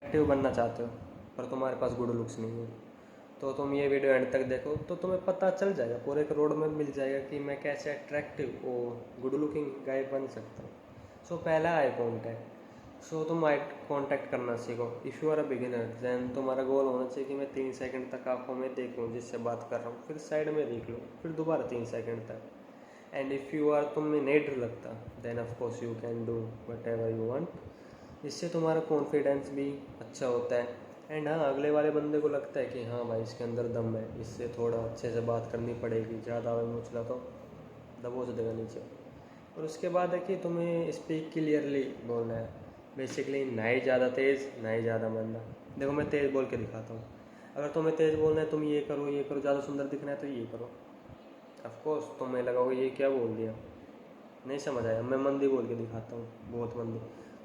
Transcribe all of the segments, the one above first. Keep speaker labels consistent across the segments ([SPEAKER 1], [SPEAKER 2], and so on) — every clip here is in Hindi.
[SPEAKER 1] एक्टिव बनना चाहते हो पर तुम्हारे पास गुड लुक्स नहीं है, तो तुम ये वीडियो एंड तक देखो तो तुम्हें पता चल जाएगा, पूरे एक रोड मैप मिल जाएगा कि मैं कैसे अट्रैक्टिव और गुड लुकिंग गाय बन सकता हूँ। सो पहला आई कॉन्टैक्ट। सो तुम आई कांटेक्ट करना सीखो। If you are a beginner then तुम्हारा गोल होना चाहिए कि मैं 3 सेकंड तक आंखों में देखूँ जिससे बात कर रहा हूँ, फिर साइड में देख लो, फिर दोबारा 3 सेकंड तक। एंड इफ़ यू आर तुम्हें नहीं डर लगता then of course you can do whatever you want. इससे तुम्हारा कॉन्फिडेंस भी अच्छा होता है। एंड हाँ, अगले वाले बंदे को लगता है कि हाँ भाई इसके अंदर दम है, इससे थोड़ा अच्छे से बात करनी पड़ेगी, ज़्यादा आवाज़ में उछला तो दबोच देगा नीचे। और उसके बाद है कि तुम्हें स्पीक क्लियरली बोलना है। बेसिकली ना ही ज़्यादा तेज़ ना ही ज़्यादा मंदा। देखो मैं तेज़ बोल के दिखाता हूँ। अगर तुम्हें तेज़ बोलना है तुम ये करो, ज़्यादा सुंदर दिखना है तो ये करो। ऑफकोर्स तुम्हें लगाओगे ये क्या बोल दिया, नहीं समझ आया। मैं मंदी बोल के दिखाता हूँ, बहुत मंदी।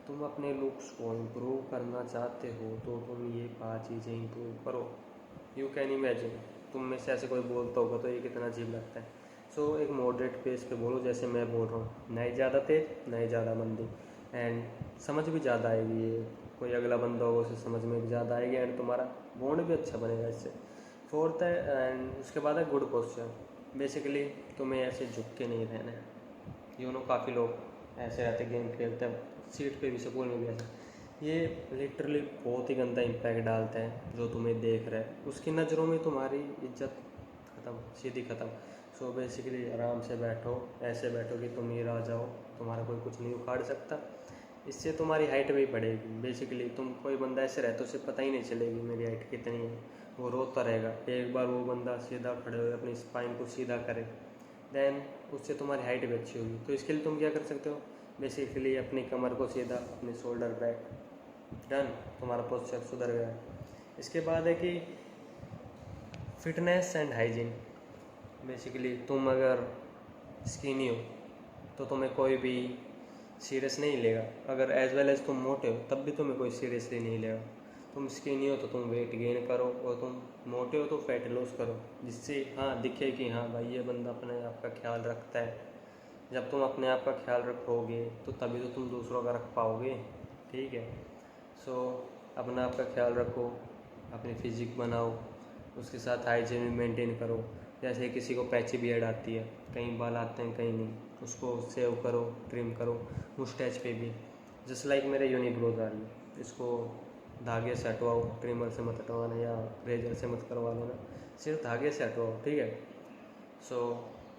[SPEAKER 1] तुम अपने लुक्स को इम्प्रूव करना चाहते हो तो तुम ये 5 चीज़ें इम्प्रूव करो। यू कैन इमेजिन तुम में से ऐसे कोई बोलता होगा तो ये कितना अजीब लगता है। सो एक मॉडरेट पेस पे बोलो जैसे मैं बोल रहा हूँ, ना ही ज़्यादा तेज ना ही ज़्यादा मंदी। एंड समझ भी ज़्यादा आएगी, ये कोई अगला बंदा होगा उसे समझ में भी ज़्यादा आएगी एंड तुम्हारा बॉन्ड भी अच्छा बनेगा इससे। फोर्थ है एंड उसके बाद है गुड पोस्चर। बेसिकली तुम्हें ऐसे झुक के नहीं रहना है। यू नो काफ़ी लोग ऐसे रहते गेम खेलते हैं सीट पे भी, स्कूल में भी ऐसे। ये लिटरली बहुत ही गंदा इम्पैक्ट डालता है। जो तुम्हें देख रहा है उसकी नज़रों में तुम्हारी इज्जत ख़त्म, सीधी ख़त्म। सो बेसिकली आराम से बैठो, ऐसे बैठो कि तुम ये राजा हो, तुम्हारा कोई कुछ नहीं उखाड़ सकता। इससे तुम्हारी हाइट भी बढ़ेगी। बेसिकली तुम कोई बंदा ऐसे रहे तो उसे पता ही नहीं चलेगी मेरी हाइट कितनी है, वो रोता रहेगा। एक बार वो बंदा सीधा खड़े हो अपनी स्पाइन को सीधा करे देन उससे तुम्हारी हाइट भी अच्छी होगी। तो इसके लिए तुम क्या कर सकते हो, बेसिकली अपनी कमर को सीधा, अपनी शोल्डर बैक, डन, तुम्हारा पोस्चर सुधर गया। इसके बाद है कि फिटनेस एंड हाइजीन। बेसिकली तुम अगर स्किनी हो तो तुम्हें कोई भी सीरियस नहीं लेगा। अगर एज वेल एज तुम मोटे हो तब भी तुम्हें कोई सीरियसली नहीं लेगा। तुम स्किनी हो तो तुम वेट गेन करो और तुम मोटे हो तो फैट लॉस करो, जिससे हाँ दिखे कि हाँ भाई ये बंदा अपने आप का ख्याल रखता है। जब तुम अपने आप का ख्याल रखोगे तो तभी तो तुम दूसरों का रख पाओगे, ठीक है। सो अपना आप का ख्याल रखो, अपनी फिजिक बनाओ, उसके साथ हाइजीन मेंटेन करो। जैसे किसी को पैची बियर्ड आती है, कहीं बाल आते हैं कहीं नहीं, उसको सेव करो, ट्रिम करो। मुस्टैच पे भी जस्ट लाइक मेरे यूनिब्रोज आ रही है, इसको धागे से हटवाओ, ट्रिमर से मत हटवाना या रेजर से मत करवा लेना, सिर्फ धागे से हटवाओ, ठीक है। सो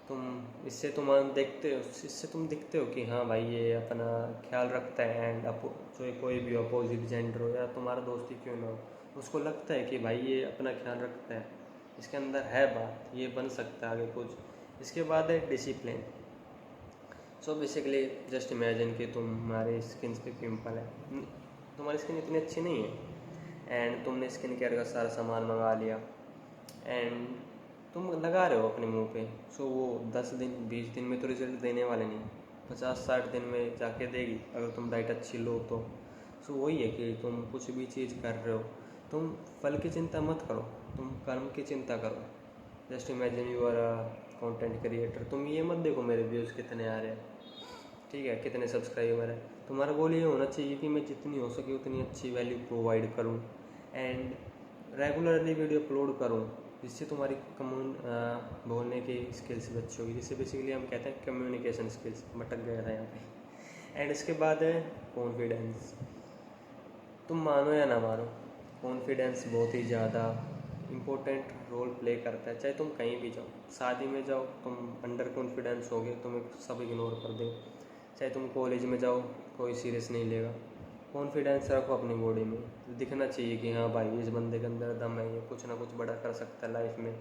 [SPEAKER 1] तुम इससे तुम देखते हो, इससे तुम दिखते हो कि हाँ भाई ये अपना ख्याल रखता है। एंड जो कोई भी अपोजिट जेंडर हो या तुम्हारा दोस्ती क्यों ना हो, उसको लगता है कि भाई ये अपना ख्याल रखता है, इसके अंदर है बात, ये बन सकता है आगे कुछ। इसके बाद है discipline. So basically just imagine कि तुम्हारे स्किन पे पिंपल है, तुम्हारी स्किन इतनी अच्छी नहीं है एंड तुमने स्किन केयर का सारा सामान मंगा लिया एंड तुम लगा रहे हो अपने मुंह पे। सो वो 10 दिन 20 दिन में तो रिजल्ट देने वाले नहीं, 50-60 दिन में जाके देगी अगर तुम डाइट अच्छी लो तो। सो वही है कि तुम कुछ भी चीज़ कर रहे हो, तुम फल की चिंता मत करो, तुम कर्म की चिंता करो। Just imagine you are a content creator, तुम ये मत देखो मेरे व्यूज़ कितने आ रहे हैं, ठीक है, कितने सब्सक्राइबर है। तुम्हारा गोल ये होना चाहिए कि मैं जितनी हो सके उतनी अच्छी वैल्यू प्रोवाइड करूँ एंड रेगुलरली वीडियो अपलोड करूँ, जिससे तुम्हारी बोलने की स्किल्स भी अच्छी होगी, जिससे बेसिकली हम कहते हैं कम्युनिकेशन स्किल्स। भटक गया था यहाँ पे। एंड इसके बाद है कॉन्फिडेंस। तुम मानो या ना मानो, कॉन्फिडेंस बहुत ही ज़्यादा इम्पोर्टेंट रोल प्ले करता है। चाहे तुम कहीं भी जाओ, शादी में जाओ तुम अंडर कॉन्फिडेंस होगे, तुम्हें सब इग्नोर कर दें। चाहे तुम कॉलेज में जाओ, कोई सीरियस नहीं लेगा। कॉन्फिडेंस रखो अपनी बॉडी में, दिखना चाहिए कि हाँ भाई इस बंदे के अंदर दम है, ये कुछ ना कुछ बड़ा कर सकता है लाइफ में।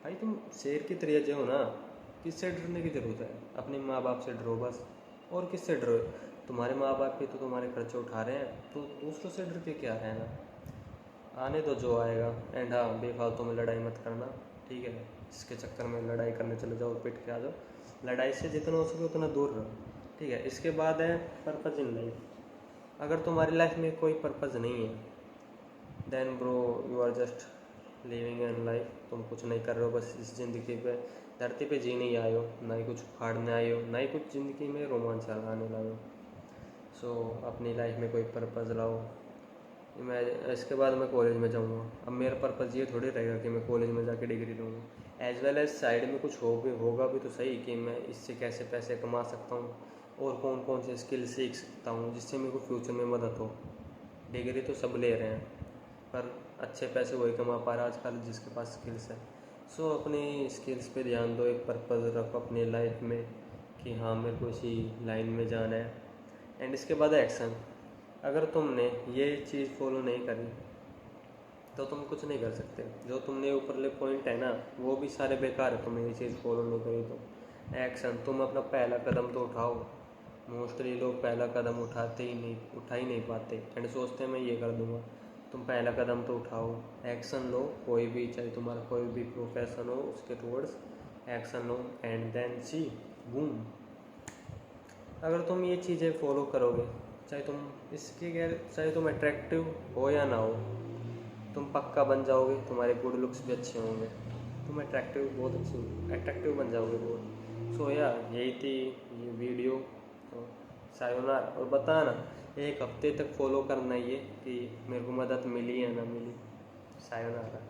[SPEAKER 1] भाई तुम शेर की तरह जो हो ना, किससे डरने की ज़रूरत है, अपने माँ बाप से डरो बस। और किससे डरो, तुम्हारे माँ बाप भी तो तुम्हारे खर्चे उठा रहे हैं, तो दूसरों से डर के क्या रहना, आने दो जो आएगा। एंड हाँ, बेफालतू में लड़ाई मत करना, ठीक है। इसके चक्कर में लड़ाई करने चले जाओ, पिट के आ जाओ, लड़ाई से जितना हो सके उतना दूर रहो, ठीक है। इसके बाद है पर्पज़ इन लाइफ। अगर तुम्हारी लाइफ में कोई पर्पज़ नहीं है then bro you are just living in life. तुम कुछ नहीं कर रहे हो, बस इस ज़िंदगी पे, धरती पे जीने ही आए हो, ना ही कुछ उखाड़ने आए हो, ना ही कुछ ज़िंदगी में रोमांच लाने लाए हो। सो अपनी लाइफ में कोई पर्पज़ लाओ, मैं इसके बाद मैं कॉलेज में जाऊँगा। अब मेरा पर्पज़ ये थोड़ी रहेगा कि मैं कॉलेज में जाके डिग्री लूँगा। एज वेल एज साइड में कुछ होगा भी तो सही कि मैं इससे कैसे पैसे कमा सकता हूँ और कौन कौन से स्किल सीख सकता हूँ जिससे मेरे को फ्यूचर में मदद हो। डिग्री तो सब ले रहे हैं पर अच्छे पैसे वही कमा पा रहा है आजकल जिसके पास स्किल्स है। सो अपनी स्किल्स पे ध्यान दो, एक पर्पज़ रखो अपनी लाइफ में कि हाँ मेरे को इसी लाइन में जाना है। एंड इसके बाद एक्शन। अगर तुमने ये चीज़ फॉलो नहीं करी तो तुम कुछ नहीं कर सकते। जो तुमने ऊपरले पॉइंट है ना वो भी सारे बेकार है, तुमने ये चीज़ फॉलो नहीं करी तो। एक्शन, तुम अपना पहला कदम तो उठाओ। मोस्टली लोग पहला कदम उठा ही नहीं पाते एंड सोचते हैं मैं ये कर दूंगा। तुम पहला कदम तो उठाओ, एक्शन लो। कोई भी, चाहे तुम्हारा कोई भी प्रोफेशन हो उसके टूवर्ड्स एक्शन लो एंड देन सी बूम। अगर तुम ये चीज़ें फॉलो करोगे, चाहे तुम अट्रैक्टिव हो या ना हो, तुम पक्का बन जाओगे। तुम्हारे गुड लुक्स भी अच्छे होंगे, तुम अट्रैक्टिव बन जाओगे बहुत। सो या यही थी ये वीडियो। तो सायोनारा, और बताना 1 हफ्ते तक फॉलो करना ये कि मेरे को मदद मिली या ना मिली। सायोनारा।